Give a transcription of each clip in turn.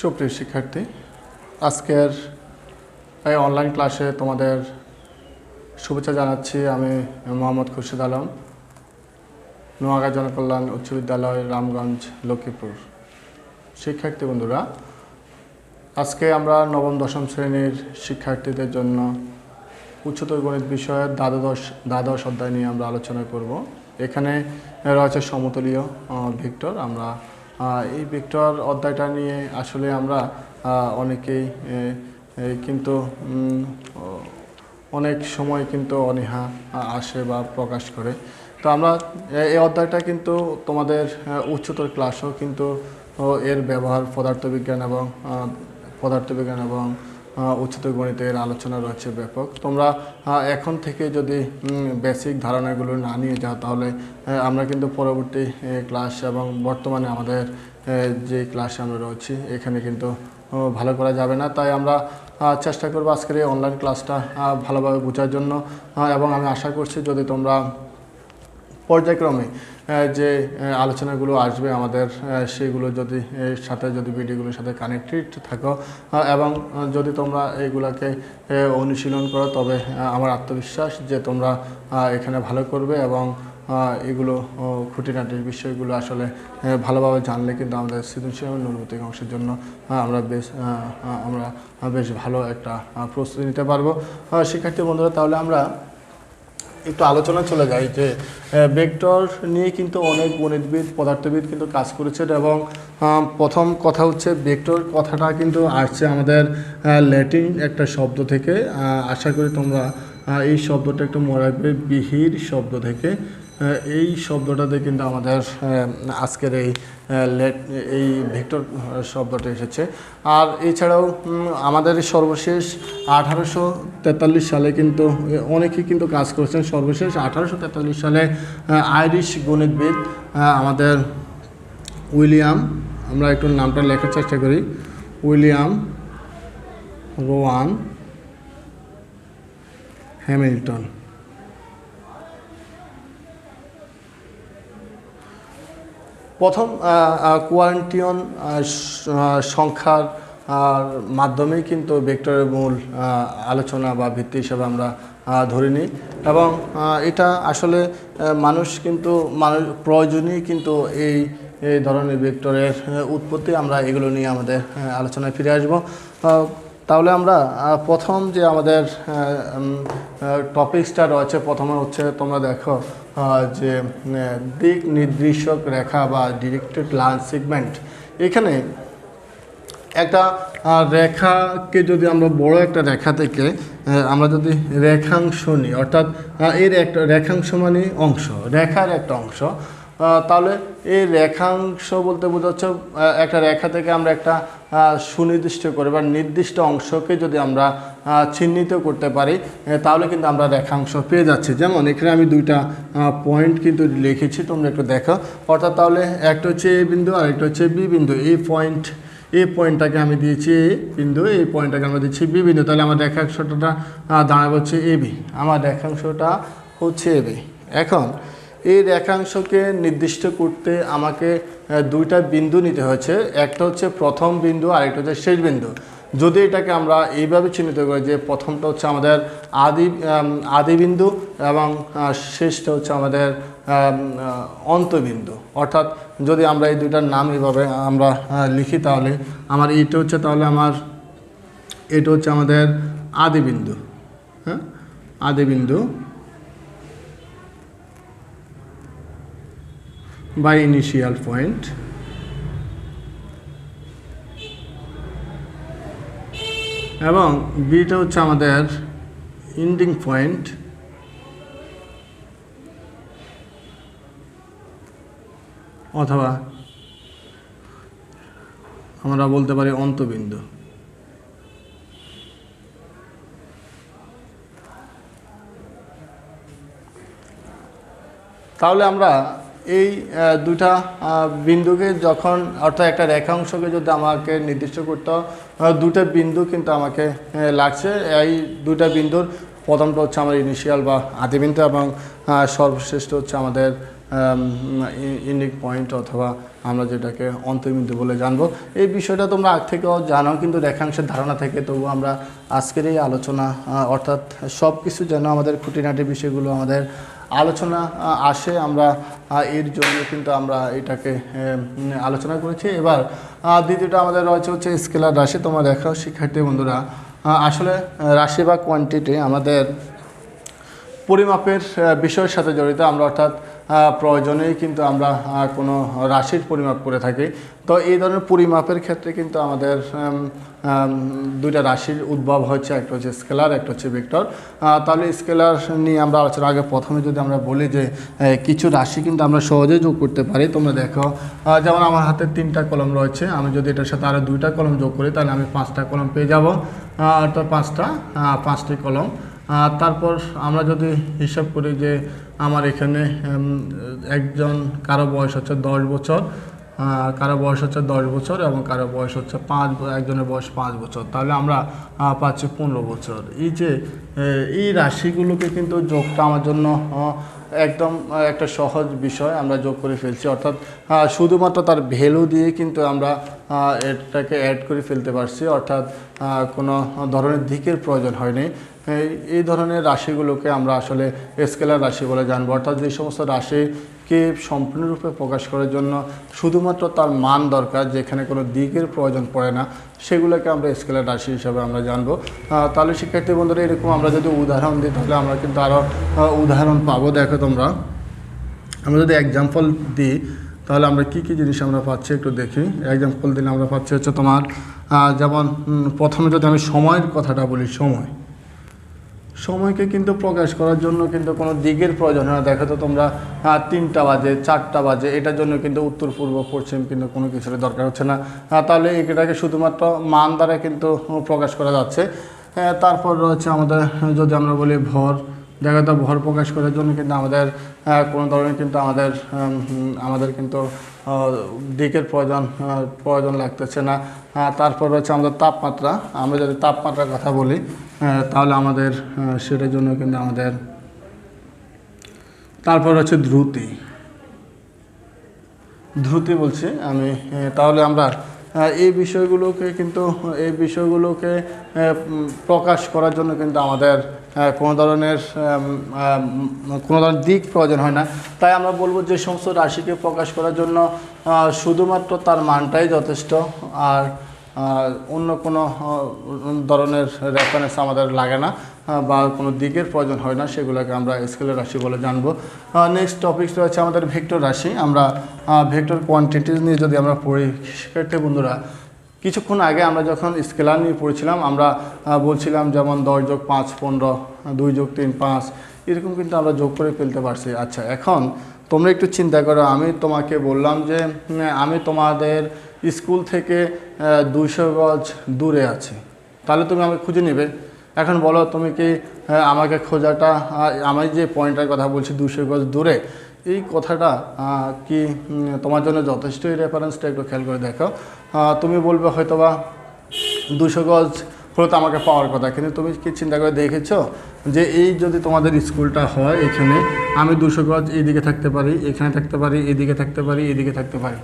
সুপ্রিয় শিক্ষার্থী, আজকের এই অনলাইন ক্লাসে তোমাদের শুভেচ্ছা জানাচ্ছি। আমি মোহাম্মদ খুরশিদ আলম, নোয়াগাঁ জনকল্যাণ উচ্চ বিদ্যালয়, রামগঞ্জ, লক্ষ্মীপুর। শিক্ষার্থী বন্ধুরা, আজকে আমরা নবম দশম শ্রেণীর শিক্ষার্থীদের জন্য উচ্চতর গণিত বিষয়ের দ্বাদশ অধ্যায় নিয়ে আমরা আলোচনা করব। এখানে রয়েছে সমতলীয় ভেক্টর। আমরা এই ভেক্টর অধ্যায়টা নিয়ে আসলে আমরা অনেকেই কিন্তু অনেক সময় কিন্তু অনীহা আসে বা প্রকাশ করে। তো আমরা এই অধ্যায়টা কিন্তু তোমাদের উচ্চতর ক্লাসও কিন্তু এর ব্যবহার পদার্থবিজ্ঞান এবং উচ্চতর গণিতের আলোচনা রয়েছে ব্যাপক। তোমরা এখন থেকে যদি বেসিক ধারণাগুলো না নিয়ে যাও, তাহলে আমরা কিন্তু পরবর্তী ক্লাস এবং বর্তমানে আমাদের যে ক্লাসে আমরা রয়েছি এখানে কিন্তু ভালো করা যাবে না। তাই আমরা চেষ্টা করবো আজকের এই অনলাইন ক্লাসটা ভালোভাবে বোঝার জন্য, এবং আমি আশা করছি যদি তোমরা পর্যায়ক্রমে যে আলোচনাগুলো আসবে আমাদের, সেগুলো যদি সাথে যদি ভিডিওগুলোর সাথে কানেক্টেড থাকো এবং যদি তোমরা এইগুলোকে অনুশীলন করো, তবে আমার আত্মবিশ্বাস যে তোমরা এখানে ভালো করবে এবং এগুলো খুঁটিনাটির বিষয়গুলো আসলে ভালোভাবে জানলে কিন্তু আমাদের সৃজনশীল এবং নৈর্ব্যক্তিক অংশের জন্য আমরা বেশ ভালো একটা প্রস্তুতি নিতে পারবো। শিক্ষার্থী বন্ধুরা, তাহলে আমরা একটু আলোচনা চলে যাই যে ভেক্টর নিয়ে কিন্তু অনেক গণিতবিদ, পদার্থবিদ কিন্তু কাজ করেছেন। এবং প্রথম কথা হচ্ছে, ভেক্টর কথাটা কিন্তু আসছে আমাদের ল্যাটিন একটা শব্দ থেকে। আশা করি তোমরা এই শব্দটা একটু মনে রাখবে, বিহির শব্দ থেকে। এই শব্দটাতে কিন্তু আমাদের আজকের এই ভেক্টর শব্দটা এসেছে। আর এছাড়াও আমাদের সর্বশেষ 1843 সালে কিন্তু অনেকেই কিন্তু কাজ করেছেন। সর্বশেষ 1843 সালে আইরিশ গণিতবিদ আমাদের উইলিয়াম, আমরা একটু নামটা লেখার চেষ্টা করি, উইলিয়াম রোয়ান হ্যামিল্টন। প্রথম কোয়ান্টিয়ন সংখ্যার মাধ্যমেই কিন্তু ভেক্টরের মূল আলোচনা বা ভিত্তি হিসাবে আমরা ধরে নিই। এবং এটা আসলে মানুষ প্রয়োজনীয় কিন্তু এই ধরনের ভেক্টরের উৎপত্তি। আমরা এগুলো নিয়ে আমাদের আলোচনায় ফিরে আসব। তাহলে আমরা প্রথম যে আমাদের টপিকসটা রয়েছে, প্রথমে হচ্ছে তোমরা দেখো যে দিক নির্দেশক রেখা বা ডিরেক্টেড লাইন সেগমেন্ট। এখানে একটা রেখাকে যদি আমরা বড় একটা রেখা থেকে আমরা যদি রেখাংশ নিই, অর্থাৎ এর একটা রেখাংশ মানে অংশ, রেখার একটা অংশ, তাহলে এই রেখাংশ বলতে বোঝাচ্ছে একটা রেখা থেকে আমরা একটা সুনির্দিষ্ট করে বা নির্দিষ্ট অংশকে যদি আমরা চিহ্নিত করতে পারি, তাহলে কিন্তু আমরা রেখাংশ পেয়ে যাচ্ছি। যেমন এখানে আমি দুইটা পয়েন্ট কিন্তু লিখেছি, তোমরা একটু দেখো। অর্থাৎ তাহলে একটা হচ্ছে এ বিন্দু আর একটা হচ্ছে বি বিন্দু। এই পয়েন্টটাকে আমি দিয়েছি এ বিন্দু, এই পয়েন্টটাকে আমরা দিচ্ছি বি বিন্দু। তাহলে আমার রেখাংশটা দাঁড়াবে হচ্ছে এ বি, আমার রেখাংশটা হচ্ছে এ বি। এখন এই রেখাংশকে নির্দিষ্ট করতে আমাকে দুইটা বিন্দু নিতে হয়েছে, একটা হচ্ছে প্রথম বিন্দু আর একটা হচ্ছে শেষ বিন্দু। যদি এটাকে আমরা এইভাবে চিহ্নিত করি যে প্রথমটা হচ্ছে আমাদের আদি বিন্দু এবং শেষটা হচ্ছে আমাদের অন্তবিন্দু। অর্থাৎ যদি আমরা এই দুইটার নাম এইভাবে আমরা লিখি, তাহলে আমার এটা হচ্ছে আমাদের আদি বিন্দু, হ্যাঁ, আদি বিন্দু by initial point, এবং বিটা হচ্ছে আমাদের এন্ডিং পয়েন্ট অথবা আমরা বলতে পারি অন্তবিন্দু। তাহলে আমরা এই দুটা বিন্দুকে যখন, অর্থাৎ একটা রেখাংশকে যদি আমাকে নির্দিষ্ট করতে হয়, দুটা বিন্দু কিন্তু আমাকে লাগছে। এই দুটা বিন্দুর প্রথমটা হচ্ছে আমার ইনিশিয়াল বা আদিবিন্দু এবং সর্বশ্রেষ্ঠ হচ্ছে আমাদের ইউনিক পয়েন্ট অথবা আমরা যেটাকে অন্তর্বিন্দু বলে জানবো। এই বিষয়টা তোমরা আগ থেকেও জানো, কিন্তু রেখাংশের ধারণা থেকে তবু আমরা আজকের এই আলোচনা অর্থাৎ সব কিছু যেন আমাদের খুঁটিনাটি বিষয়গুলো আমাদের আলোচনা আসে, আমরা এর জন্য কিন্তু আমরা এটাকে আলোচনা করেছি। এবার দ্বিতীয়টা আমাদের রয়েছে হচ্ছে স্কেলার রাশি। তোমরা দেখো শিক্ষার্থী বন্ধুরা, আসলে রাশি বা কোয়ান্টিটি আমাদের পরিমাপের বিষয়ের সাথে জড়িত। আমরা অর্থাৎ প্রয়োজনেই কিন্তু আমরা কোনো রাশির পরিমাপ করে থাকি। তো এই ধরনের পরিমাপের ক্ষেত্রে কিন্তু আমাদের দুইটা রাশির উদ্ভব হচ্ছে, একটা হচ্ছে স্কেলার, একটা হচ্ছে ভেক্টর। তাহলে স্কেলার নিয়ে আমরা আলোচনা আগে প্রথমে যদি আমরা বলি যে কিছু রাশি কিন্তু আমরা সহজেই যোগ করতে পারি। তোমরা দেখো, যেমন আমার হাতে 3টা কলম রয়েছে, আমি যদি এটার সাথে আরও 2টা কলম যোগ করি তাহলে আমি 5টা কলম পেয়ে যাব, অর্থাৎ 5টি কলম। তারপর আমরা যদি হিসাব করি যে আমার এখানে কারো বয়স হচ্ছে 10 বছর, কারো বয়স হচ্ছে 10 বছর এবং কারো বয়স হচ্ছে একজনের বয়স 5 বছর, তাহলে আমরা পাচ্ছি 15 বছর। এই রাশিগুলোকে কিন্তু যোগটা আমার জন্য একদম একটা সহজ বিষয়, আমরা যোগ করে ফেলছি। অর্থাৎ শুধুমাত্র তার ভ্যালু দিয়ে কিন্তু আমরা এটাকে অ্যাড করে ফেলতে পারছি, অর্থাৎ কোনো ধরনের দিকের প্রয়োজন হয়নি। এই ধরনের রাশিগুলোকে আমরা আসলে স্কেলার রাশি বলে জানবো। অর্থাৎ যে সমস্ত রাশিকে সম্পূর্ণরূপে প্রকাশ করার জন্য শুধুমাত্র তার মান দরকার, যেখানে কোনো দিকের প্রয়োজন পড়ে না, সেগুলোকে আমরা স্কেলার রাশি হিসাবে আমরা জানবো। তাহলে শিক্ষার্থী বন্ধুরা, এরকম আমরা যদি উদাহরণ দিই তাহলে আমরা কিন্তু আরও উদাহরণ পাবো। দেখো তোমরা, আমরা যদি এক্সাম্পল দিই তাহলে আমরা কী কী জিনিস আমরা পাচ্ছি একটু দেখি। এক্সাম্পল দিলে আমরা পাচ্ছি হচ্ছে তোমার, যেমন প্রথমে যদি আমি সময়ের কথাটা বলি, সময়কে কিন্তু প্রকাশ করার জন্য কিন্তু কোনো দিকের প্রয়োজন হয় না। দেখো তো তোমরা, 3টা বাজে, 4টা বাজে, এটার জন্য কিন্তু উত্তর, পূর্ব, পশ্চিম কিন্তু কোনো কিছুর দরকার হচ্ছে না। তাহলে এটাকে শুধুমাত্র মান দ্বারা কিন্তু প্রকাশ করা যাচ্ছে। তারপর রয়েছে আমাদের, যদি আমরা বলি ভর, দেখো তো ভর প্রকাশ করার জন্য কিন্তু আমাদের কোনো ধরনের কিন্তু আমাদের কিন্তু দিকের প্রয়োজন লাগতেছে না। তারপর রয়েছে আমাদের তাপমাত্রা। আমরা যদি তাপমাত্রার কথা বলি তাহলে আমাদের সেটার জন্য কিন্তু আমাদের, তারপর হচ্ছে ধ্রুতি বলছি আমি। তাহলে আমরা এই বিষয়গুলোকে প্রকাশ করার জন্য কিন্তু আমাদের কোনো ধরনের দিক প্রয়োজন হয় না। তাই আমরা বলবো যে সমস্ত রাশিকে প্রকাশ করার জন্য শুধুমাত্র তার মানটাই যথেষ্ট, আর অন্য কোনো ধরনের রেফারেন্স আমাদের লাগে না বা কোনো দিকের প্রয়োজন হয় না, সেগুলোকে আমরা স্কেলার রাশি বলে জানবো। নেক্সট টপিক রয়েছে আমাদের ভেক্টর রাশি। আমরা ভেক্টর কোয়ান্টিটিস নিয়ে যদি আমরা পড়ি, শিক্ষার্থী বন্ধুরা, কিছুক্ষণ আগে আমরা যখন স্কেলার নিয়ে পড়েছিলাম আমরা বলছিলাম যেমন 10 যোগ 5 15, 2 যোগ 3 5, এরকম কিন্তু আমরা যোগ করে ফেলতে পারছি। আচ্ছা, এখন তোমরা একটু চিন্তা করো, আমি তোমাকে বললাম যে আমি তোমাদের স্কুল থেকে 200 গজ দূরে আছি, তাহলে তুমি আমাকে খুঁজে নেবে। এখন বলো, তুমি কি আমাকে খোঁজাটা, আমি যে পয়েন্টটার কথা বলছি 200 গজ দূরে, এই কথাটা কি তোমার জন্য যথেষ্ট? এই রেফারেন্সটা একটু খেয়াল করে দেখো। তুমি বলবে হয়তোবা 200 গজ হলো তো আমাকে পাওয়ার কথা, কিন্তু তুমি কি চিন্তা করে দেখেছো যে এই যদি তোমাদের স্কুলটা হয়, এখানে আমি 200 গজ এইদিকে থাকতে পারি, এখানে থাকতে পারি, এদিকে থাকতে পারি, এদিকে থাকতে পারি,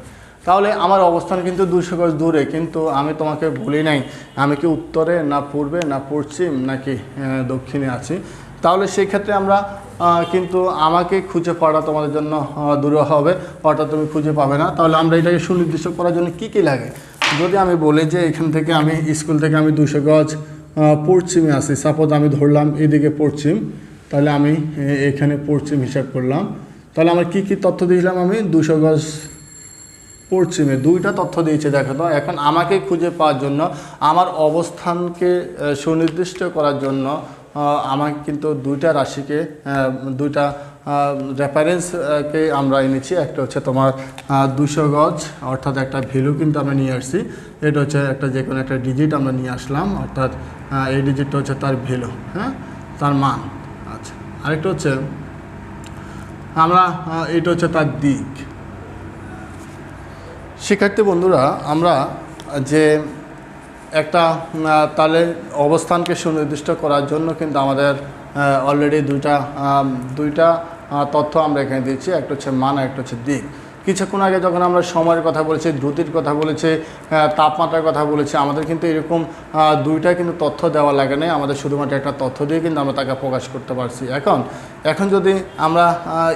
তাহলে আমার অবস্থান কিন্তু 200 গজ দূরে, কিন্তু আমি তোমাকে বলি নাই আমি কি উত্তরে না পূর্বে না পশ্চিম নাকি দক্ষিণে আছি। তাহলে সেই ক্ষেত্রে আমরা কিন্তু আমাকে খুঁজে পাওয়া তোমাদের জন্য দূরে হবে, অর্থাৎ তুমি খুঁজে পাবে না। তাহলে আমরা এটাকে সুনির্দিষ্ট করার জন্য কী লাগে, যদি আমি বলি যে এখান থেকে আমি স্কুল থেকে আমি 200 গজ পশ্চিমে আছি, সাপোজ আমি ধরলাম এদিকে পশ্চিম, তাহলে আমি এখানে পশ্চিম হিসাব করলাম, তাহলে আমার কী তথ্য দিয়েছিলাম, আমি 200 গজ পশ্চিমে 2টা তথ্য দিয়েছে। দেখো তো, এখন আমাকে খুঁজে পাওয়ার জন্য, আমার অবস্থানকে সুনির্দিষ্ট করার জন্য আমাকে কিন্তু 2টা রাশিকে, 2টা রেফারেন্সকে আমরা এনেছি। একটা হচ্ছে তোমার 200 গজ, অর্থাৎ একটা ভ্যালু কিন্তু আমরা নিয়ে আসছি, এটা হচ্ছে একটা যে কোনো একটা ডিজিট আমরা নিয়ে আসলাম, অর্থাৎ এই ডিজিটটা হচ্ছে তার ভ্যালু, হ্যাঁ, তার মান। আচ্ছা, আরেকটা হচ্ছে আমরা, এটা হচ্ছে তার দিক। শিক্ষার্থী বন্ধুরা, আমরা যে একটা তাহলে অবস্থানকে সুনির্দিষ্ট করার জন্য কিন্তু আমাদের অলরেডি দুইটা তথ্য আমরা এখানে দিচ্ছি, একটা হচ্ছে মান, একটা হচ্ছে দিক। কিছুক্ষণ আগে যখন আমরা সময়ের কথা বলেছি, দ্রুতির কথা বলেছি, তাপমাত্রার কথা বলেছি, আমাদের কিন্তু এরকম দুইটা কিন্তু তথ্য দেওয়া লাগে না, আমাদের শুধুমাত্র একটা তথ্য দিয়ে কিন্তু আমরা তাকে প্রকাশ করতে পারছি। এখন যদি আমরা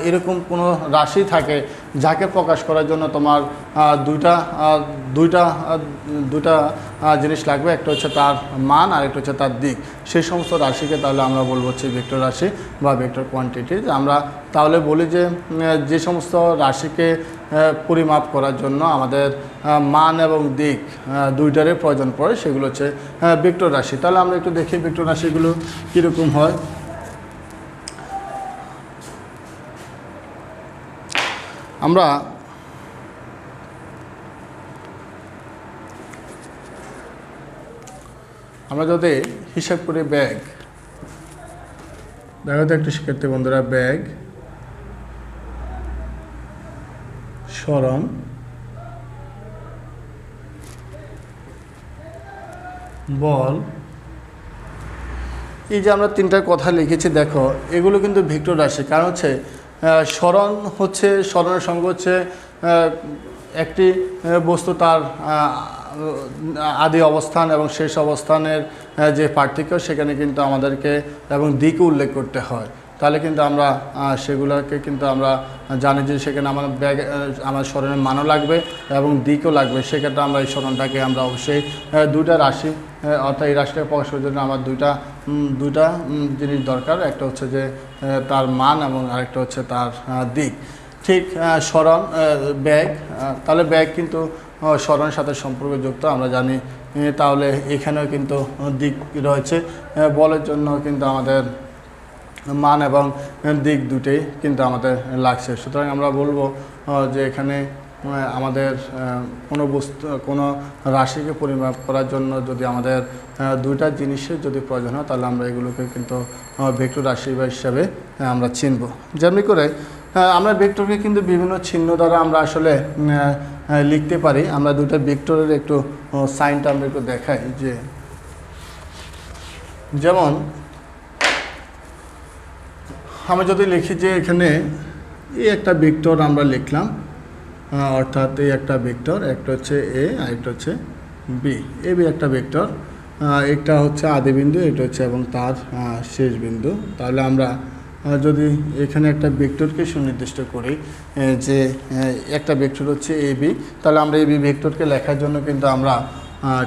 এরকম কোনো রাশি থাকে যাকে প্রকাশ করার জন্য তোমার দুইটা জিনিস লাগবে, একটা হচ্ছে তার মান আর একটা হচ্ছে তার দিক, সেই সমস্ত রাশিকে তাহলে আমরা বলবো হচ্ছে ভেক্টর রাশি বা ভেক্টর কোয়ান্টিটি। আমরা তাহলে বলি যে সমস্ত রাশিকে পরিমাপ করার জন্য আমাদের মান এবং দিক দুইটারই প্রয়োজন পড়ে সেগুলো হচ্ছে ভেক্টর রাশি। তাহলে আমরা একটু দেখি ভেক্টর রাশিগুলো কীরকম হয়। আমরা যদি হিসাব করি ব্যাগ, দেখো তো একটু শিক্ষার্থী বন্ধুরা, ব্যাগ, সরণ, বল, এই যে আমরা তিনটা কথা লিখেছি দেখো, এগুলো কিন্তু ভেক্টর রাশি। কারণ হচ্ছে সরণের সঙ্গে হচ্ছে একটি বস্তু তার আদি অবস্থান এবং শেষ অবস্থানের যে পার্থক্য সেখানে কিন্তু আমাদেরকে এবং দিকও উল্লেখ করতে হয়। তাহলে কিন্তু আমরা সেগুলোকে কিন্তু আমরা জানি যে সেখানে আমার সরণের মানও লাগবে এবং দিকও লাগবে। সেক্ষেত্রে আমরা এই সরণটাকে আমরা অবশ্যই দুইটা রাশি, অর্থাৎ এই রাশিটাকে প্রকাশ করার জন্য আমার দুইটা জিনিস দরকার, একটা হচ্ছে যে তার মান এবং আরেকটা হচ্ছে তার দিক। ঠিক সরণ, ব্যাগ, তাহলে ব্যাগ কিন্তু সরণের সাথে সম্পর্কযুক্ত আমরা জানি। তাহলে এখানেও কিন্তু দিক রয়েছে, বলের জন্য কিন্তু আমাদের মান এবং দিক দুটোই কিন্তু আমাদের লাগছে। সুতরাং আমরা বলবো যে এখানে আমাদের কোনো রাশিকে পরিমাপ করার জন্য যদি আমাদের দুইটা জিনিসের যদি প্রয়োজন হয় তাহলে আমরা এগুলোকে কিন্তু ভেক্টর রাশি হিসাবে আমরা চিনব। যেমনি করে আমরা ভেক্টরকে কিন্তু বিভিন্ন চিহ্ন দ্বারা আমরা আসলে লিখতে পারি। আমরা দুটো ভেক্টরের একটু সাইনটা আমরা একটু দেখাই, যে যেমন আমরা যদি লিখি যে এখানে এই একটা ভেক্টর আমরা লিখলাম, অর্থাৎ এই একটা ভেক্টর, একটা হচ্ছে এ আর একটা হচ্ছে বি। এ বি একটা ভেক্টর, একটা হচ্ছে আদি বিন্দু, এটা হচ্ছে এবং তার শেষ বিন্দু। তাহলে আমরা যদি এখানে একটা ভেক্টরকে সুনির্দিষ্ট করি যে একটা ভেক্টর হচ্ছে এ বি, তাহলে আমরা এই বি ভেক্টরকে লেখার জন্য কিন্তু আমরা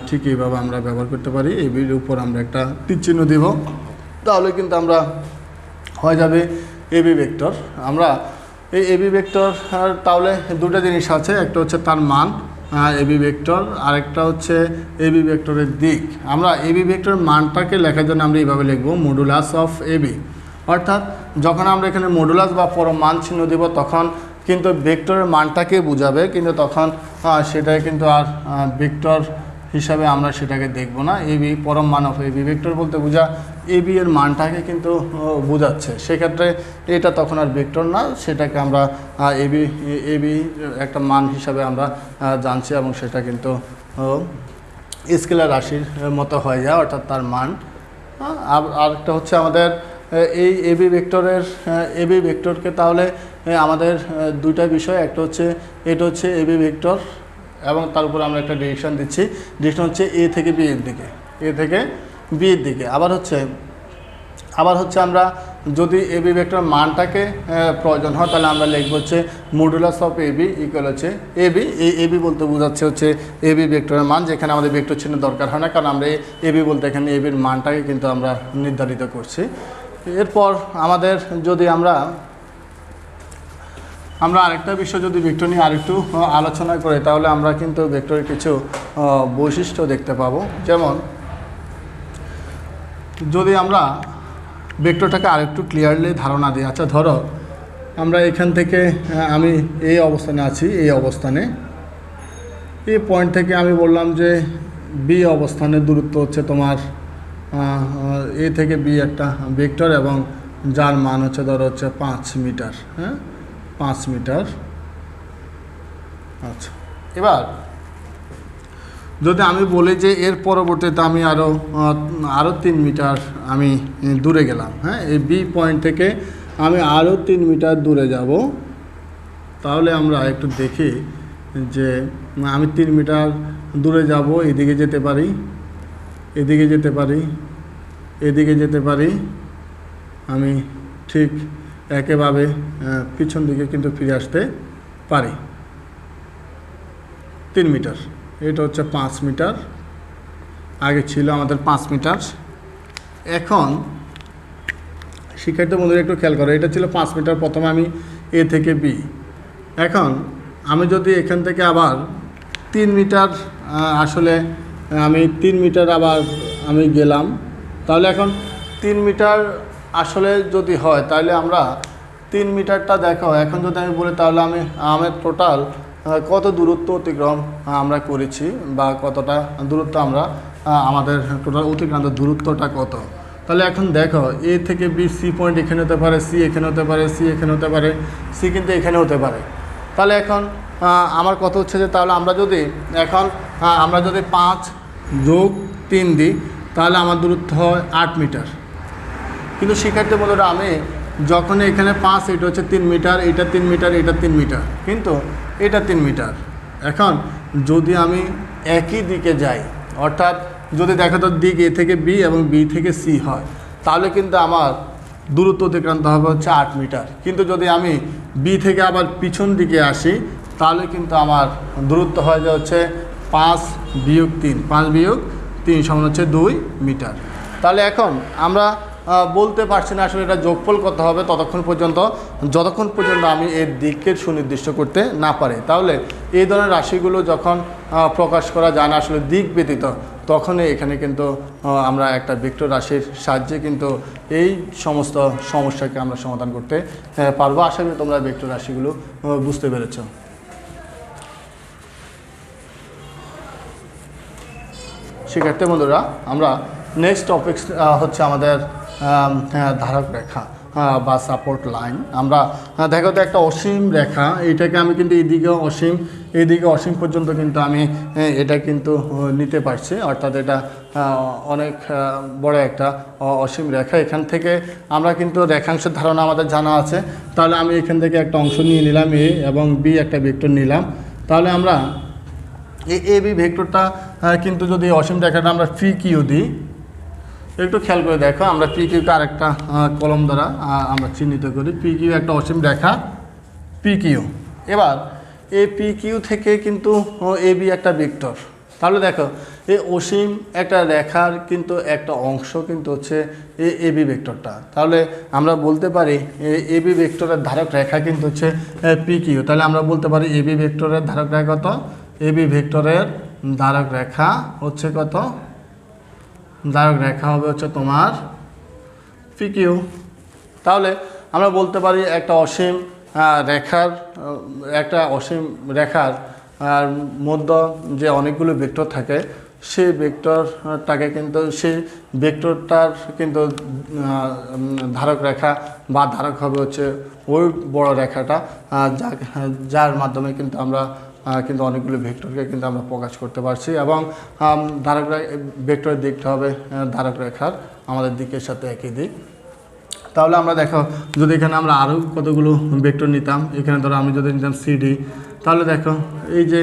ঠিক এইভাবে আমরা ব্যবহার করতে পারি। এ বির উপর আমরা একটা তীর চিহ্ন দেব, তাহলে কিন্তু আমরা হয়ে যাবে এবি ভেক্টর। আমরা এই এবি ভেক্টর তাহলে দুটো জিনিস আছে, একটা হচ্ছে তার মান এবি ভেক্টর, আরেকটা হচ্ছে এবি ভেক্টরের দিক। আমরা এবি ভেক্টরের মানটাকে লেখার জন্য আমরা এইভাবে লিখব মডুলাস অফ এবি। অর্থাৎ যখন আমরা এখানে মডুলাস বা পরম মান চিহ্ন দেব তখন কিন্তু ভেক্টরের মানটাকে বোঝাবে, কিন্তু তখন সেটাই কিন্তু আর ভেক্টর হিসাবে আমরা সেটাকে দেখব না। এবি পরম মান অফ এবি ভেক্টর বলতে বোঝা এবি এর মানটাকে কিন্তু বোঝাচ্ছে, সেক্ষেত্রে এটা তখন আর ভেক্টর না, সেটাকে আমরা এবি একটা মান হিসাবে আমরা জানছি এবং সেটা কিন্তু স্কেলার রাশির মতো হয়ে যায়, অর্থাৎ তার মান। আরেকটা হচ্ছে আমাদের এই এবি ভেক্টরকে তাহলে আমাদের দুইটা বিষয়, একটা হচ্ছে এটা হচ্ছে এবি ভেক্টর এবং তার উপর আমরা একটা ডিরেকশন দিচ্ছি, ডিরেকশন হচ্ছে এ থেকে বি এর দিকে, এ থেকে বি এর দিকে। আবার হচ্ছে আমরা যদি এবি ভেক্টর মানটাকে প্রয়োজন হয় তাহলে আমরা লিখব হচ্ছে মডুলাস অফ এবি ইকুয়াল হচ্ছে এবি। এই এবি বলতে বোঝাচ্ছে হচ্ছে এবি ভেক্টরের মান, যেখানে আমাদের ভেক্টর চিহ্ন দরকার হয় না, কারণ আমরা এবি বলতে এখানে এবির মানটাকে কিন্তু আমরা নির্ধারিত করছি। এরপর আমাদের যদি আমরা আরেকটা বিষয় যদি ভেক্টর নিয়ে আরেকটু আলোচনা করি তাহলে আমরা কিন্তু ভেক্টরের কিছু বৈশিষ্ট্য দেখতে পাবো। যেমন যদি আমরা ভেক্টরটাকে আরেকটু ক্লিয়ারলি ধারণা দিই, আচ্ছা ধরো আমরা এখান থেকে আমি এই অবস্থানে আছি, এই অবস্থানে এই পয়েন্ট থেকে আমি বললাম যে বি অবস্থানের দূরত্ব হচ্ছে তোমার এ থেকে বি একটা ভেক্টর এবং যার মান হচ্ছে ধরো হচ্ছে 5 মিটার, হ্যাঁ 5 মিটার। আচ্ছা, এবার যদি আমি বলি যে এর পরবর্তীতে আমি আরও 3 মিটার আমি দূরে গেলাম, হ্যাঁ এই বি পয়েন্ট থেকে আমি আরও 3 মিটার দূরে যাব, তাহলে আমরা একটু দেখি যে আমি 3 মিটার দূরে যাব, এদিকে যেতে পারি, এদিকে যেতে পারি, এদিকে যেতে পারি, আমি ঠিক একেভাবে পিছন দিকে কিন্তু ফিরে আসতে পারি। 3 মিটার, এটা হচ্ছে 5 মিটার, আগে ছিল আমাদের 5 মিটার। এখন শিক্ষার্থী বন্ধুরা একটু খেয়াল করো, এটা ছিল 5 মিটার, প্রথমে আমি এ থেকে বি। এখন আমি যদি এখান থেকে আবার 3 মিটার আসলে আমি 3 মিটার আবার আমি গেলাম, তাহলে এখন 3 মিটার আসলে যদি হয় তাহলে আমরা 3 মিটারটা দেখো, এখন যদি আমি বলি তাহলে আমার টোটাল কত দূরত্ব অতিক্রম আমরা করেছি বা কতটা দূরত্ব আমরা আমাদের টোটাল অতিক্রান্ত দূরত্বটা কত। তাহলে এখন দেখো এ থেকে বি, সি পয়েন্ট এখানে হতে পারে, সি এখানে হতে পারে, সি এখানে হতে পারে, সি কিন্তু এখানে হতে পারে। তাহলে এখন আমার কথা হচ্ছে যে তাহলে আমরা যদি 5 যোগ 3 দিই তাহলে আমার দূরত্ব হয় 8 মিটার। কিন্তু শিক্ষার্থী বন্ধুরা আমি যখন এখানে 5, এটা হচ্ছে 3 মিটার, এটা 3 মিটার, এটা 3 মিটার, কিন্তু এটা 3 মিটার। এখন যদি আমি একই দিকে যাই, অর্থাৎ যদি দেখো তো দিক এ থেকে বি এবং বি থেকে সি হয়, তাহলে কিন্তু আমার দূরত্ব অতিক্রান্ত হবে হচ্ছে 8 মিটার। কিন্তু যদি আমি বি থেকে আবার পিছন দিকে আসি তাহলে কিন্তু আমার দূরত্ব হয়ে যায় হচ্ছে 5 বিয়োগ 3, 5 বিয়োগ 3 সমান হচ্ছে 2 মিটার। তাহলে এখন আমরা বলতে পারছি না আসলে এটা যোগফল কত হবে যতক্ষণ পর্যন্ত আমি এর দিককে সুনির্দিষ্ট করতে না পারি। তাহলে এই ধরনের রাশিগুলো যখন প্রকাশ করা যায় না আসলে দিক ব্যতীত, তখনই এখানে কিন্তু আমরা একটা ভেক্টর রাশির সাহায্যে কিন্তু এই সমস্ত সমস্যাকে আমরা সমাধান করতে পারবো। আশা করি তোমরা ভেক্টর রাশিগুলো বুঝতে পেরেছ। শিক্ষার্থী বন্ধুরা, আমরা নেক্সট টপিক হচ্ছে আমাদের ধারক রেখা বা সাপোর্ট লাইন। আমরা দেখো তো একটা অসীম রেখা, এটাকে আমি কিন্তু এইদিকে অসীম পর্যন্ত কিন্তু আমি এটা কিন্তু নিতে পারছি, অর্থাৎ এটা অনেক বড় একটা অসীম রেখা। এখান থেকে আমরা কিন্তু রেখাংশের ধারণা আমাদের জানা আছে। তাহলে আমি এখান থেকে একটা অংশ নিয়ে নিলাম, এ এবং বি একটা ভেক্টর নিলাম। তাহলে আমরা এ বি ভেক্টরটা কিন্তু যদি অসীম রেখাটা আমরা পি কিউ দিই, একটু খেয়াল করে দেখো, আমরা পি কিউকে আরেকটা কলম দ্বারা আমরা চিহ্নিত করি। পি কিউ একটা অসীম রেখা পি কিউ। এবার এই পি কিউ থেকে কিন্তু এ বি একটা ভেক্টর। তাহলে দেখো এই অসীম একটা রেখার কিন্তু একটা অংশ কিন্তু হচ্ছে এ বি ভেক্টরটা। তাহলে আমরা বলতে পারি এ বি ভেক্টরের ধারক রেখা কিন্তু হচ্ছে পি কিউ। তাহলে আমরা বলতে পারি এ বি ভেক্টরের ধারক রেখা কত? এ বি ভেক্টরের ধারক রেখা হচ্ছে কত? ধারক রেখা হবে হচ্ছে তোমার পি কিউ। তাহলে আমরা বলতে পারি একটা অসীম রেখার মধ্যে যে অনেকগুলো ভেক্টর থাকে, সেই ভেক্টরটাকে কিন্তু সেই ভেক্টরটার কিন্তু ধারক রেখা বা ধারক হবে হচ্ছে ওই বড় রেখাটা, যার মাধ্যমে কিন্তু আমরা কিন্তু অনেকগুলো ভেক্টরকে কিন্তু আমরা প্রকাশ করতে পারছি। এবং ধারক ভেক্টরের দিকটা হবে ধারক রেখার আমাদের দিকের সাথে একই দিক। তাহলে আমরা দেখো যদি এখানে আমরা আরও কতগুলো ভেক্টর নিতাম, এখানে ধরো আমি যদি নিতাম সিডি, তাহলে দেখো এই যে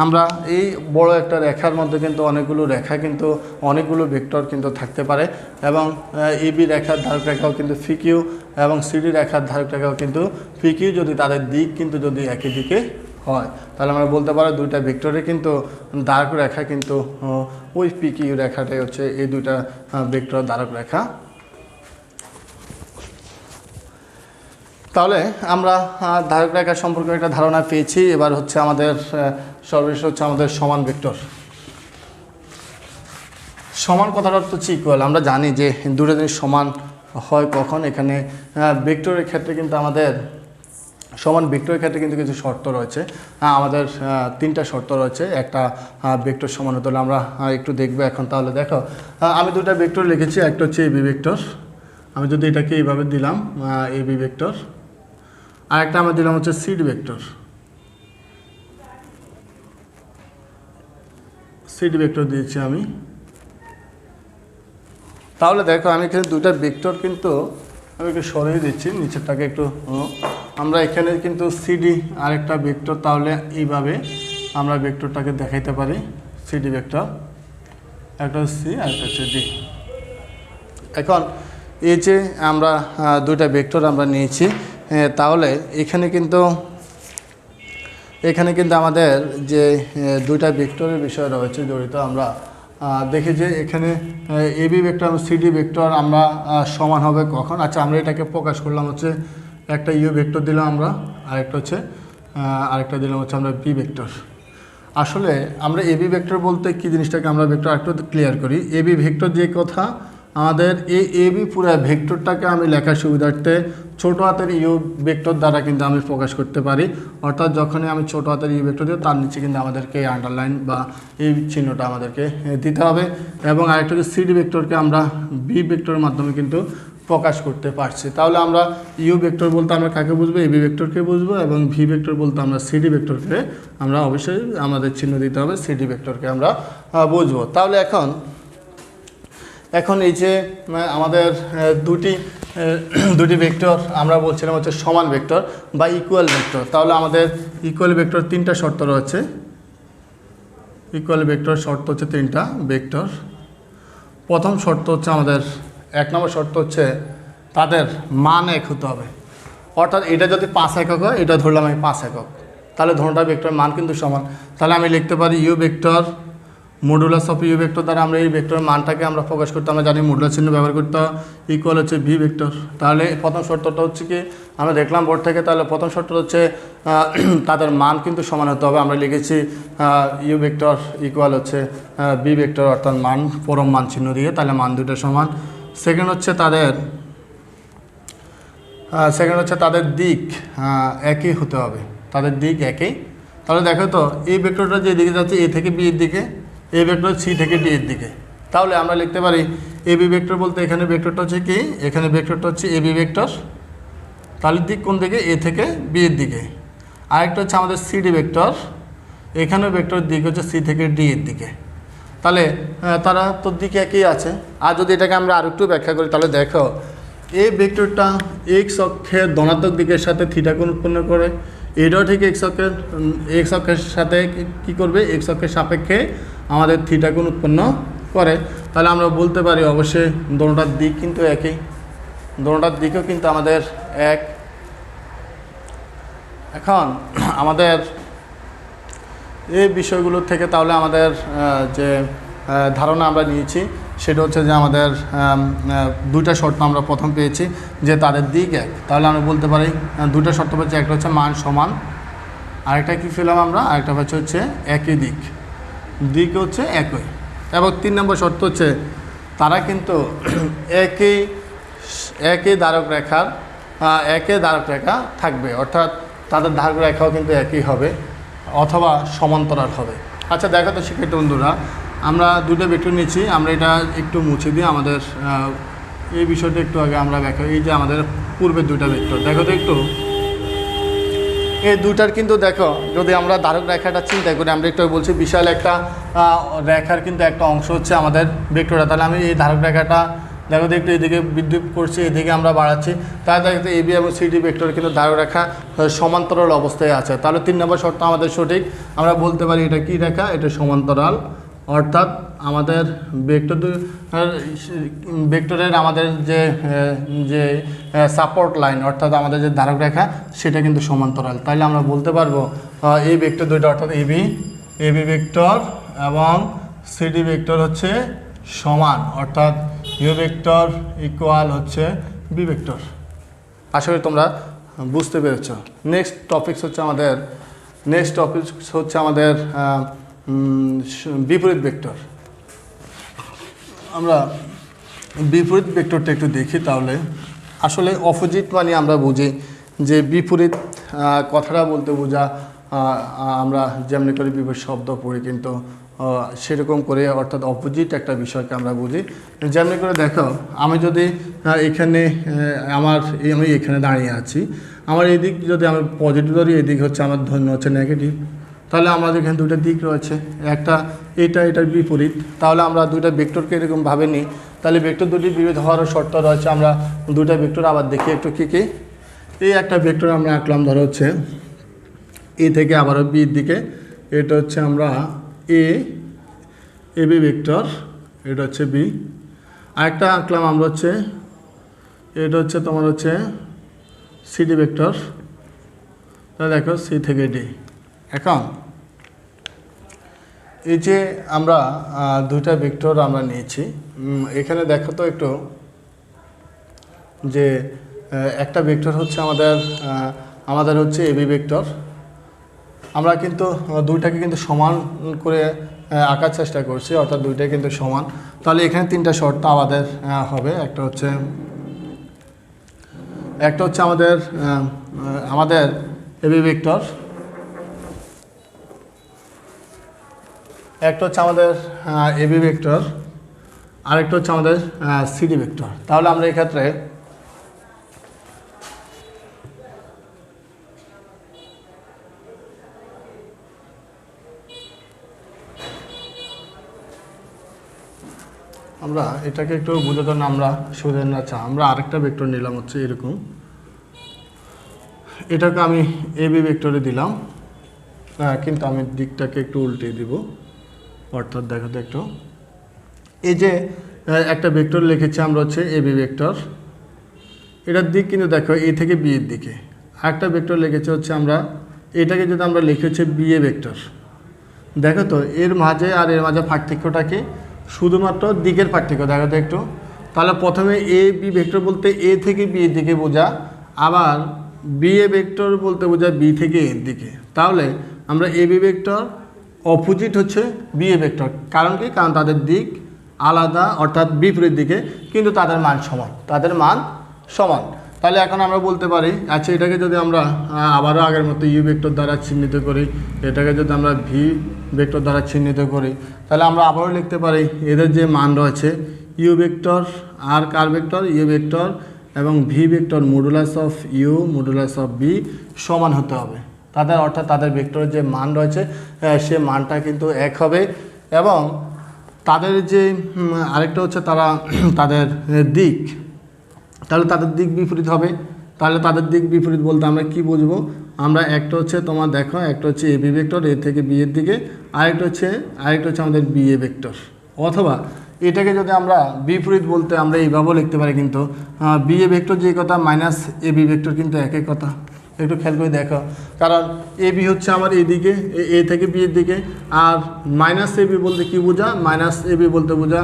আমরা এই বড় একটা রেখার মধ্যে কিন্তু অনেকগুলো ভেক্টর কিন্তু থাকতে পারে। এবং এবি রেখার ধারক রেখাও কিন্তু পি কিউ এবং সিডি রেখার ধারক রেখাও কিন্তু পি কিউ, যদি তাদের দিক কিন্তু যদি একই দিকে হয়, তাহলে আমরা বলতে পারি দুইটা ভেক্টরে কিন্তু ধারক রেখা কিন্তু ওই পি কিউ রেখাটাই হচ্ছে এই দুইটা ভেক্টর ধারক রেখা। তাহলে আমরা ধারক রেখা সম্পর্কে একটা ধারণা পেয়েছি। এবার হচ্ছে আমাদের সর্বশেষ হচ্ছে আমাদের সমান ভেক্টর। সমান কথাটা হচ্ছে ইকুয়াল। আমরা জানি যে দুটো জিনিস সমান হয় কখন। এখানে ভেক্টরের ক্ষেত্রে কিন্তু আমাদের সমান ভেক্টরের ক্ষেত্রে কিন্তু কিছু শর্ত রয়েছে। আমাদের 3টা শর্ত রয়েছে একটা ভেক্টর সমান হতে হলে। আমরা একটু দেখবো এখন। তাহলে দেখো আমি দুটা ভেক্টর লিখেছি, একটা হচ্ছে এবি ভেক্টর, আমি যদি এটাকে এইভাবে দিলাম এবি ভেক্টর, আর একটা আমরা দিলাম হচ্ছে সিডি ভেক্টর। সিডি ভেক্টর দিয়েছি আমি। তাহলে দেখো আমি এখানে দুইটা ভেক্টর কিন্তু আমি একটু সরিয়ে দিচ্ছি, নিচেরটাকে একটু আমরা এখানে কিন্তু সিডি আরেকটা ভেক্টর, তাহলে এইভাবে আমরা ভেক্টরটাকে দেখাইতে পারি। সিডি ভেক্টর, একটা সি আর একটা হচ্ছে ডি। এখন এই যে আমরা দুইটা ভেক্টর আমরা নিয়েছি, তাহলে এখানে কিন্তু আমাদের যে দুইটা ভেক্টরের বিষয় রয়েছে জড়িত, আমরা দেখি যে এখানে এবি ভেক্টর এবং সিডি ভেক্টর আমরা সমান হবে কখন। আচ্ছা, আমরা এটাকে প্রকাশ করলাম হচ্ছে একটা ইউ ভেক্টর দিলাম আমরা, আরেকটা দিলাম হচ্ছে আমরা বি ভেক্টর। আসলে আমরা এবি ভেক্টর বলতে কি জিনিসটাকে আমরা ভেক্টর একটু ক্লিয়ার করি। এবি ভেক্টর যে কথা, আমাদের এই এবি পুরো ভেক্টরটাকে আমি লেখার সুবিধার্থে ছোটো হাতের ইউ ভেক্টর দ্বারা কিন্তু আমি প্রকাশ করতে পারি। অর্থাৎ যখনই আমি ছোটো হাতের ইউ ভেক্টর দিই, তার নিচে কিন্তু আমাদেরকে আন্ডারলাইন বা এই চিহ্নটা আমাদেরকে দিতে হবে। এবং আরেকটা হচ্ছে সিডি ভেক্টরকে আমরা বি ভেক্টরের মাধ্যমে কিন্তু প্রকাশ করতে পারছি। তাহলে আমরা ইউ ভেক্টর বলতে আমরা কাকে বুঝবো? এবি ভেক্টরকে বুঝবো। এবং ভি ভেক্টর বলতে আমরা সিডি ভেক্টরকে আমরা অবশ্যই আমাদের চিহ্ন দিতে হবে, সিডি ভেক্টরকে আমরা বুঝবো। তাহলে এখন এই যে আমাদের দুটি ভেক্টর আমরা বলছিলাম হচ্ছে সমান ভেক্টর বা ইকুয়াল ভেক্টর। তাহলে আমাদের ইকুয়াল ভেক্টর তিনটা শর্ত রয়েছে। ইকুয়াল ভেক্টর শর্ত হচ্ছে তিনটা ভেক্টর। প্রথম শর্ত হচ্ছে আমাদের, 1 নম্বর শর্ত হচ্ছে তাদের মান এক হতে হবে। অর্থাৎ এটা যদি 5 একক হয়, এটা ধরলাম আমি 5 একক, তাহলে ধরনটা ভেক্টর মান কিন্তু সমান। তাহলে আমি লিখতে পারি U vector modulus of U vector দ্বারা আমরা এই ভেক্টরের মানটাকে আমরা প্রকাশ করতে, আমরা জানি মডুলাস চিহ্ন ব্যবহার করতে ইকুয়াল হচ্ছে ভি ভেক্টর। তাহলে প্রথম শর্তটা হচ্ছে কি, আমরা দেখলাম বোর্ড থেকে, তাহলে প্রথম শর্ত হচ্ছে তাদের মান কিন্তু সমান হতে হবে। আমরা লিখেছি ইউ ভেক্টর ইকুয়াল হচ্ছে বি ভেক্টর, অর্থাৎ মান পরম মান চিহ্ন দিয়ে, তাহলে মান দুটো সমান। সেকেন্ড হচ্ছে তাদের দিক একই হতে হবে, তাদের দিক একই। তাহলে দেখো তো, এই ভেক্টরটা যে দিকে যাচ্ছে এ থেকে বি এর দিকে, এই ভেক্টর সি থেকে ডি এর দিকে। তাহলে আমরা লিখতে পারি এবি ভেক্টর বলতে এখানে ভেক্টরটা হচ্ছে কি, এখানে ভেক্টরটা হচ্ছে এবি ভেক্টর, তাহলে দিক কোন দিকে? এ থেকে বি এর দিকে। আরেকটা হচ্ছে আমাদের সিডি ভেক্টর, এখানে ভেক্টর দিক হচ্ছে সি থেকে ডি এর দিকে। তাহলে তারা তো দিক একই আছে। আর যদি এটাকে আমরা আর একটু ব্যাখ্যা করি, তাহলে দেখো এই ভেক্টরটা এক্স অক্ষের ধনাত্মক দিকের সাথে থিটা কোণ উৎপন্ন করে, এটাও ঠিক এক্স অক্ষের সাথে কি করবে? এক্স অক্ষের সাপেক্ষে আমাদের থিটা কোণ উৎপন্ন করে। তাহলে আমরা বলতে পারি অবশ্যই দোনোটার দিক কিন্তু একই, দোনোটার দিকও কিন্তু আমাদের এক। এখন আমাদের এই বিষয়গুলোর থেকে তাহলে আমাদের যে ধারণা আমরা নিয়েছি সেটা হচ্ছে যে আমাদের দুইটা শর্ত আমরা প্রথম পেয়েছি যে তাদের দিক এক। তাহলে আমরা বলতে পারি দুইটা শর্ত পেয়েছি, একটা হচ্ছে মান সমান, আরেকটা কি পেলাম আমরা, আরেকটা হচ্ছে একই দিক হচ্ছে একই। এবং 3 নম্বর শর্ত হচ্ছে তারা কিন্তু একই ধারক রেখা থাকবে, অর্থাৎ তাদের ধারক রেখাও কিন্তু একই হবে অথবা সমান্তরাল হবে। আচ্ছা দেখো তো শিক্ষার্থী বন্ধুরা, আমরা দুটো ভেক্টর নিয়েছি, আমরা এটা একটু মুছে দিই। আমাদের এই বিষয়টা একটু আগে আমরা ব্যাখ্যা, এই যে আমাদের পূর্বের দুইটা ভেক্টর দেখো তো একটু, এই দুইটার কিন্তু দেখো যদি আমরা ধারক রেখাটা চিন্তা করি, আমরা একটু বলছি বিশাল একটা রেখার কিন্তু একটা অংশ হচ্ছে আমাদের ভেক্টরটা। তাহলে আমি এই ধারক রেখাটা দেখো তো একটু এদিকে বিদ্যুৎ করছি, এদিকে আমরা বাড়াচ্ছি, তাহলে দেখতে এবি এবং সিডি ভেক্টর কিন্তু ধারক রেখা সমান্তরাল অবস্থায় আছে। তাহলে 3 নম্বর শর্ত আমাদের সঠিক। আমরা বলতে পারি এটা কি রেখা? এটা সমান্তরাল, অর্থাৎ আমাদের ভেক্টরের আমাদের যে সাপোর্ট লাইন, অর্থাৎ আমাদের যে ধারক রেখা সেটা কিন্তু সমান্তরাল। তাহলে আমরা বলতে পারবো এই ভেক্টর দুইটা, অর্থাৎ এবি ভেক্টর এবং সিডি ভেক্টর হচ্ছে সমান, অর্থাৎ ইউ ভেক্টর ইকুয়াল হচ্ছে বি ভেক্টর। আশা করি তোমরা বুঝতে পেরেছ। নেক্সট টপিক হচ্ছে আমাদের বিপরীত ভেক্টর। আমরা বিপরীত ভেক্টরটা একটু দেখি। তাহলে আসলে অপোজিট মানে আমরা বুঝি যে বিপরীত কথাটা বলতে বোঝা, আমরা যেমনি করে বিপরীত শব্দ পড়ি কিন্তু সেরকম করে, অর্থাৎ অপোজিট একটা বিষয়কে আমরা বুঝি। যেমনি করে দেখো, আমি যদি আমি এখানে দাঁড়িয়ে আছি, আমার এই দিক যদি আমি পজিটিভ ধরি, এই দিক হচ্ছে আমার ধন্য হচ্ছে নেগেটিভ। তাহলে আমাদের এখানে দুটো দিক রয়েছে, একটা এটার বিপরীত। তাহলে আমরা দুইটা ভেক্টরকে এরকমভাবে নিই, তাহলে ভেক্টর দুটি বিপরীত হওয়ার শর্ত রয়েছে। আমরা দুইটা ভেক্টর আবার দেখি একটু কী কী। এই একটা ভেক্টর আমরা আঁকলাম, ধরো হচ্ছে এ থেকে আবারও বির দিকে, এটা হচ্ছে আমরা এ বি ভেক্টর, এটা হচ্ছে বি। আরেকটা আঁকলাম আমরা হচ্ছে, এটা হচ্ছে তোমার হচ্ছে সিডি ভেক্টর, তাহলে দেখো সি থেকে ডি। এখন এই যে আমরা দুইটা ভেক্টর আমরা নিয়েছি, এখানে দেখো তো একটু যে একটা ভেক্টর হচ্ছে আমাদের হচ্ছে এবি ভেক্টর। আমরা কিন্তু দুইটাকে কিন্তু সমান করে আঁকার চেষ্টা করছি, অর্থাৎ দুইটাই কিন্তু সমান। তাহলে এখানে তিনটা শর্ত আমাদের হবে। একটা হচ্ছে আমাদের এবি ভেক্টর, একটা হচ্ছে আমাদের এবি ভেক্টর, আরেকটা হচ্ছে আমাদের সিডি ভেক্টর। তাহলে আমরা এক্ষেত্রে আমরা এটাকে একটু বোঝার জন্য আমরা সুবিধা না আমরা আরেকটা ভেক্টর নিলাম হচ্ছে এরকম, এটাকে আমি এবি ভেক্টরে দিলাম, কিন্তু আমি দিকটাকে একটু উল্টে দিব। অর্থাৎ দেখো তো একটু, এই যে একটা ভেক্টর লিখেছি আমরা হচ্ছে এবি ভেক্টর, এটার দিক কিন্তু দেখো এ থেকে বি এর দিকে। আরেকটা ভেক্টর লিখেছি হচ্ছে আমরা, এটাকে যদি আমরা লিখে হচ্ছে বি এ ভেক্টর, দেখো তো এর মাঝে আর এর মাঝে পার্থক্যটা কি? শুধুমাত্র দিকের পার্থক্য। দেখো তো একটু, তাহলে প্রথমে এ বি ভেক্টর বলতে এ থেকে বি এর দিকে বোঝা, আবার বি এ ভেক্টর বলতে বোঝা বি থেকে এর দিকে। তাহলে আমরা এ বি ভেক্টর অপোজিট হচ্ছে বি এ ভেক্টর। কারণ কি? কারণ তাদের দিক আলাদা, অর্থাৎ বিপরীত দিকে, কিন্তু তাদের মান সমান, তাহলে এখন আমরা বলতে পারি, আচ্ছা এটাকে যদি আমরা আবারও আগের মতো ইউ ভেক্টর দ্বারা চিহ্নিত করি, এটাকে যদি আমরা ভি ভেক্টর দ্বারা চিহ্নিত করি, তাহলে আমরা আবারও লিখতে পারি এদের যে মান রয়েছে ইউ ভেক্টর আর কার ভেক্টর ইউ ভেক্টর এবং V vector modulus of U modulus of B সমান হতে হবে তাদের, অর্থাৎ তাদের ভেক্টরের যে মান রয়েছে সে মানটা কিন্তু এক হবে। এবং তাদের যে আরেকটা হচ্ছে তাদের দিক, তাহলে তাদের দিক বিপরীত হবে। তাহলে তাদের দিক বিপরীত বলতে আমরা কি বুঝবো? আমরা একটা হচ্ছে তোমার দেখো, একটা হচ্ছে এ বি ভেক্টর এ থেকে বি এর দিকে, আরেকটা হচ্ছে আমাদের বি এ ভেক্টর। অথবা এটাকে যদি আমরা বিপরীত বলতে আমরা এইভাবেও লিখতে পারি, কিন্তু বি এ ভেক্টর যে কথা মাইনাস এ বি ভেক্টর কিন্তু একই কথা। একটু খেয়াল করে দেখো, কারণ এ বি হচ্ছে আমার এদিকে এ থেকে বি এর দিকে, আর মাইনাস এ বি বলতে কী বোঝা? মাইনাস এ বি বলতে বোঝা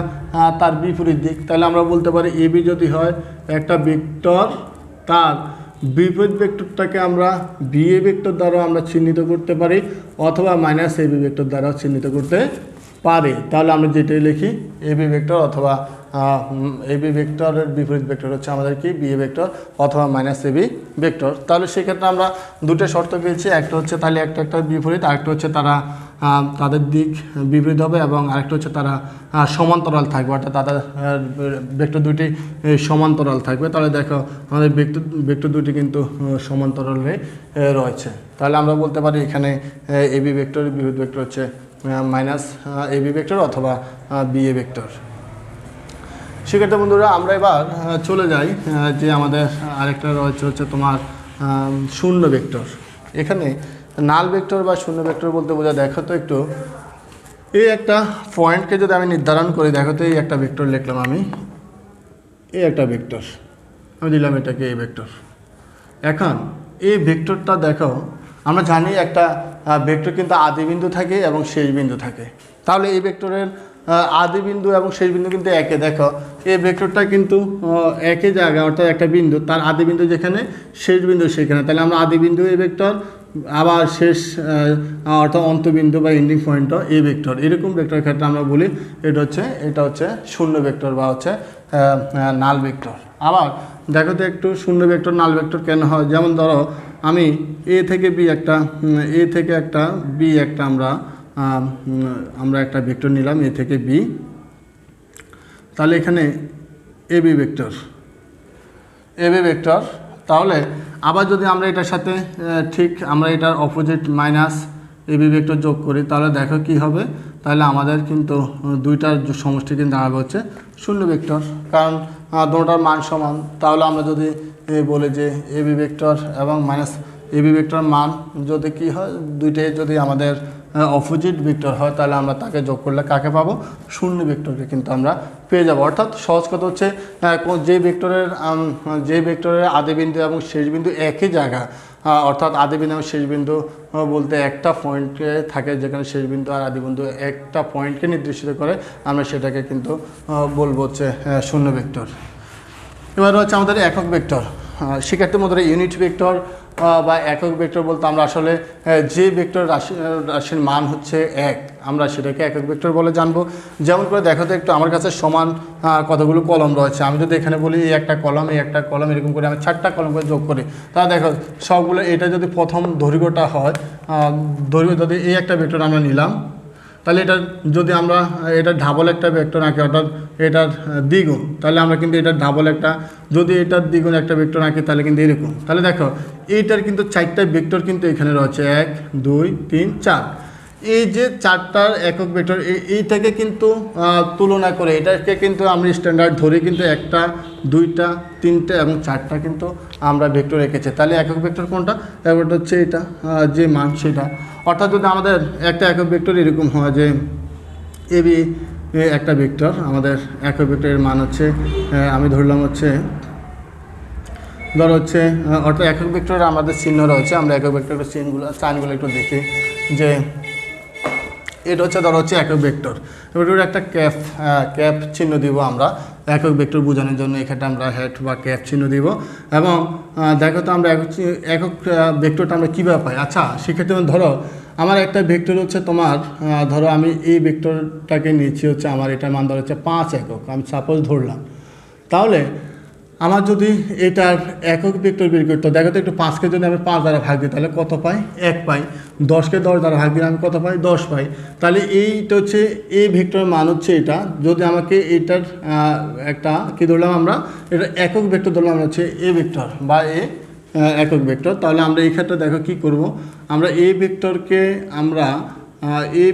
তার বিপরীত দিক। তাহলে আমরা বলতে পারি এ বি যদি হয় একটা ভেক্টর, তার বিপরীত ভেক্টরটাকে আমরা বি এ ভেক্টর দ্বারা আমরা চিহ্নিত করতে পারি, অথবা মাইনাস এ বি ভেক্টর দ্বারাও চিহ্নিত করতে পারি। তাহলে আমরা যেটাই লিখি এ বি ভেক্টর অথবা এ বি ভেক্টরের বিপরীত ভেক্টর হচ্ছে আমাদের কি বি এ ভেক্টর অথবা মাইনাস এ বি ভেক্টর। তাহলে সেক্ষেত্রে আমরা দুটো শর্ত পেয়েছি, একটা হচ্ছে তাহলে একটা বিপরীত, আরেকটা হচ্ছে তাদের দিক বিপরীত হবে, এবং আরেকটা হচ্ছে তারা সমান্তরাল থাকবে, অর্থাৎ তাদের ভেক্টর দুটি সমান্তরাল থাকবে। তাহলে দেখো আমাদের ভেক্টর দুটি কিন্তু সমান্তরালে রয়েছে। তাহলে আমরা বলতে পারি এখানে এ বি ভেক্টরের বিপরীত ভেক্টর হচ্ছে মাইনাস এ বি ভেক্টর অথবা বি এ ভেক্টর। সেক্ষেত্রে বন্ধুরা আমরা এবার চলে যাই যে আমাদের আরেকটা রয়েছে হচ্ছে তোমার শূন্য ভেক্টর। এখানে নাল ভেক্টর বা শূন্য ভেক্টর বলতে বোঝা, দেখো তো একটু এই একটা পয়েন্টকে যদি আমি নির্ধারণ করি, দেখো তো এই একটা ভেক্টর লিখলাম আমি, এই একটা ভেক্টর আমি দিলাম এটাকে এই ভেক্টর। এখন এই ভেক্টরটা দেখো, আমরা জানি একটা ভেক্টর কিন্তু আদি বিন্দু থাকে এবং শেষ বিন্দু থাকে। তাহলে এই ভেক্টরের আদি বিন্দু এবং শেষ বিন্দু কিন্তু একে। দেখো এই ভেক্টরটা কিন্তু একই জায়গা, অর্থাৎ একটা বিন্দু, তার আদি বিন্দু যেখানে শেষ বিন্দু সেখানে। তাহলে আমরা আদি বিন্দু এই ভেক্টর, আবার শেষ অর্থাৎ অন্তবিন্দু বা এন্ডিং পয়েন্টও এই ভেক্টর। এরকম ভেক্টরের ক্ষেত্রে আমরা বলি এটা হচ্ছে শূন্য ভেক্টর বা হচ্ছে নাল ভেক্টর। আবার দেখো তো একটু শূন্য ভেক্টর নাল ভেক্টর কেন হয়? যেমন ধরো আমি এ থেকে বি একটা বি একটা আমরা একটা ভেক্টর নিলাম এ থেকে বি, তাহলে এখানে এ বি ভেক্টর তাহলে আবার যদি আমরা এটার সাথে ঠিক আমরা এটার opposite minus A B vector যোগ করি, তাহলে দেখো কি হবে? তাহলে আমাদের কিন্তু দুইটার সমষ্টি কিন্তু দাঁড়াবে হচ্ছে শূন্য ভেক্টর। কারণ দুটোটার মান সমান, তাহলে আমরা যদি বলি যে এ বি ভেক্টর এবং মাইনাস এ বি ভেক্টর মান যদি কি হয়, দুইটাই যদি আমাদের অপোজিট ভেক্টর হয়, তাহলে আমরা তাকে যোগ করলে কাকে পাবো? শূন্য ভেক্টরকে কিন্তু আমরা পেয়ে যাব। অর্থাৎ সহজ কথা হচ্ছে যে ভেক্টরের আদি বিন্দু এবং শেষ বিন্দু একই জায়গা, অর্থাৎ আদি বিন্দু এবং শেষ বিন্দু বলতে একটা পয়েন্টে থাকে, যেখানে শেষ বিন্দু আর আদি বিন্দু একটা পয়েন্টকে নির্দেশিত করে, আমরা সেটাকে কিন্তু বলবো হচ্ছে শূন্য ভেক্টর। এবার হচ্ছে আমাদের একক ভেক্টর। শিক্ষার্থীর মধ্যে ইউনিট ভেক্টর বা একক ভেক্টর বলতে আমরা আসলে যে ভেক্টর রাশির মান হচ্ছে 1, আমরা সেটাকে একক ভেক্টর বলে জানবো। যেমন করে দেখো তো একটু, আমার কাছে সমান কতগুলো কলম রয়েছে, আমি যদি এখানে বলি এই একটা কলম, এই একটা কলম, এরকম করে আমি 4টা কলম করে যোগ করি, তা দেখো সবগুলো, এটা যদি প্রথম দৈর্ঘ্যটা হয়, দৈর্ঘ্য যদি এই একটা ভেক্টর আমরা নিলাম, তাহলে এটা যদি আমরা এটা ডাবল একটা ভেক্টর আঁকি, অর্থাৎ এটার দ্বিগুণ, তাহলে আমরা কিন্তু এটার ডাবল একটা, যদি এটার দ্বিগুণ একটা ভেক্টর আঁকি তাহলে কিন্তু এরকম। তাহলে দেখো এইটার কিন্তু 4টা ভেক্টর কিন্তু এখানে রয়েছে, 1 2 3 4। এই যে 4টার একক ভেক্টর, এইটাকে কিন্তু তুলনা করে এটাকে কিন্তু আমরা স্ট্যান্ডার্ড ধরে কিন্তু 1টা 2টা 3টে এবং 4টা কিন্তু আমরা ভেক্টর রেখেছি। তাহলে একক ভেক্টর কোনটা? এবার হচ্ছে এটা যে মান সেটা। অর্থাৎ যদি আমাদের একটা একক ভেক্টর এরকম হয় যে এ বি একটা ভেক্টর, আমাদের একক ভেক্টরের মান হচ্ছে আমি ধরলাম হচ্ছে, ধর হচ্ছে, অর্থাৎ একক ভেক্টরের আমাদের চিহ্ন রয়েছে, আমরা একক ভেক্টরের সাইনগুলো একটু দেখি যে এটা হচ্ছে, ধর হচ্ছে একক ভেক্টর। এবার একটা ক্যাপ চিহ্ন দিব আমরা একক ভেক্টর বোঝানোর জন্য, এখানে আমরা হ্যাট বা ক্যাপ চিহ্ন দিব। এবং দেখো তো আমরা একক ভেক্টরটা আমরা কীভাবে পাই। আচ্ছা সেক্ষেত্রে ধরো আমার একটা ভেক্টর হচ্ছে তোমার, ধরো আমি এই ভেক্টরটাকে নিয়েছি হচ্ছে, আমার এটার মান ধর হচ্ছে 5 একক, আমি সাপোজ ধরলাম। তাহলে আমার যদি এটার একক ভেক্টর বের করতে, দেখো তো একটু 5কে যদি আমি 5 দ্বারা ভাগ দিই তাহলে কত পাই? 1 পাই। 10কে 10 দ্বারা ভাগ দিলে আমি কত পাই? 10 পাই। তাহলে এইটা হচ্ছে এই ভেক্টরের মান হচ্ছে এটা। যদি আমাকে এইটার একটা কী ধরলাম আমরা, এটা একক ভেক্টর ধরলাম হচ্ছে এ ভেক্টর বা একক ভেক্টর, তাহলে আমরা এই ক্ষেত্রে দেখো কী করব, আমরা এই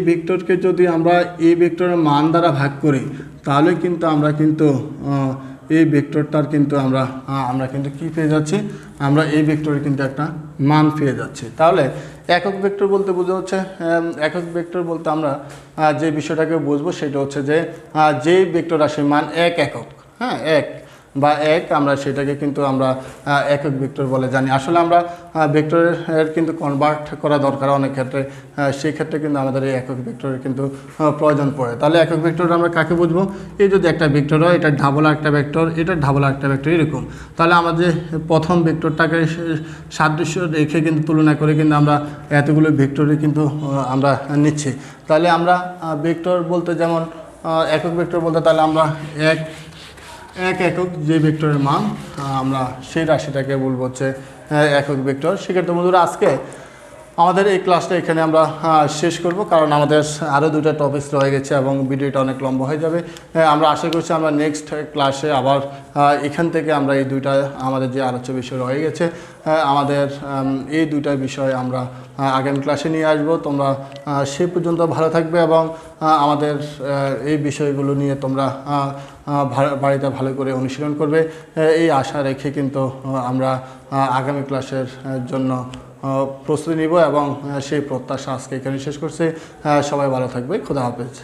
ভেক্টরকে যদি আমরা এই ভেক্টরের মান দ্বারা ভাগ করি, তাহলে কিন্তু আমরা কিন্তু এই ভেক্টরটার কিন্তু আমরা কিন্তু কী পেয়ে যাচ্ছি, আমরা এই ভেক্টরের কিন্তু একটা মান পেয়ে যাচ্ছি। তাহলে একক ভেক্টর বলতে বোঝা হচ্ছে, একক ভেক্টর বলতে আমরা যে বিষয়টাকে বুঝবো সেটা হচ্ছে যে ভেক্টর রাশির মান 1 একক, হ্যাঁ 1 বা 1, আমরা সেটাকে কিন্তু আমরা একক ভেক্টর বলে জানি। আসলে আমরা ভেক্টরের কিন্তু কনভার্ট করা দরকার অনেক ক্ষেত্রে, সেই ক্ষেত্রে কিন্তু আমাদের এই একক ভেক্টরের কিন্তু প্রয়োজন পড়ে। তাহলে একক ভেক্টর আমরা কাকে বুঝবো? এই যদি একটা ভেক্টর হয়, এটা ডাবল একটা ভেক্টর, এটা ডাবল একটা ভেক্টর এরকম, তাহলে আমাদের প্রথম ভেক্টরটাকে সাদৃশ্য রেখে কিন্তু তুলনা করে কিন্তু আমরা এতগুলো ভেক্টরে কিন্তু আমরা নিচ্ছি। তাহলে আমরা ভেক্টর বলতে যেমন একক ভেক্টর বলতে, তাহলে আমরা এক একক যে ভেক্টরের মান আমরা সেই রাশিটাকে বলবো হচ্ছে একক ভেক্টর। সেক্ষেত্রে বন্ধুরা আজকে আমাদের এই ক্লাসটা এখানে আমরা শেষ করব, কারণ আমাদের আরও 2টা টপিকস রয়ে গেছে এবং ভিডিওটা অনেক লম্বা হয়ে যাবে। আমরা আশা করছি আমরা নেক্সট ক্লাসে আবার এখান থেকে আমরা এই 2টা আমাদের যে আলোচ্য বিষয় রয়ে গেছে, আমাদের এই 2টা বিষয় আমরা আগামী ক্লাসে নিয়ে আসবো। তোমরা সেই পর্যন্ত ভালো থাকবে এবং আমাদের এই বিষয়গুলো নিয়ে তোমরা বাড়িতে ভালো করে অনুশীলন করবে, এই আশা রেখে কিন্তু আমরা আগামী ক্লাসের জন্য প্রস্তুতি নিব এবং সেই প্রত্যাশা আজকে এখানে শেষ করছি। সবাই ভালো থাকবে। খোদা হাফেজ।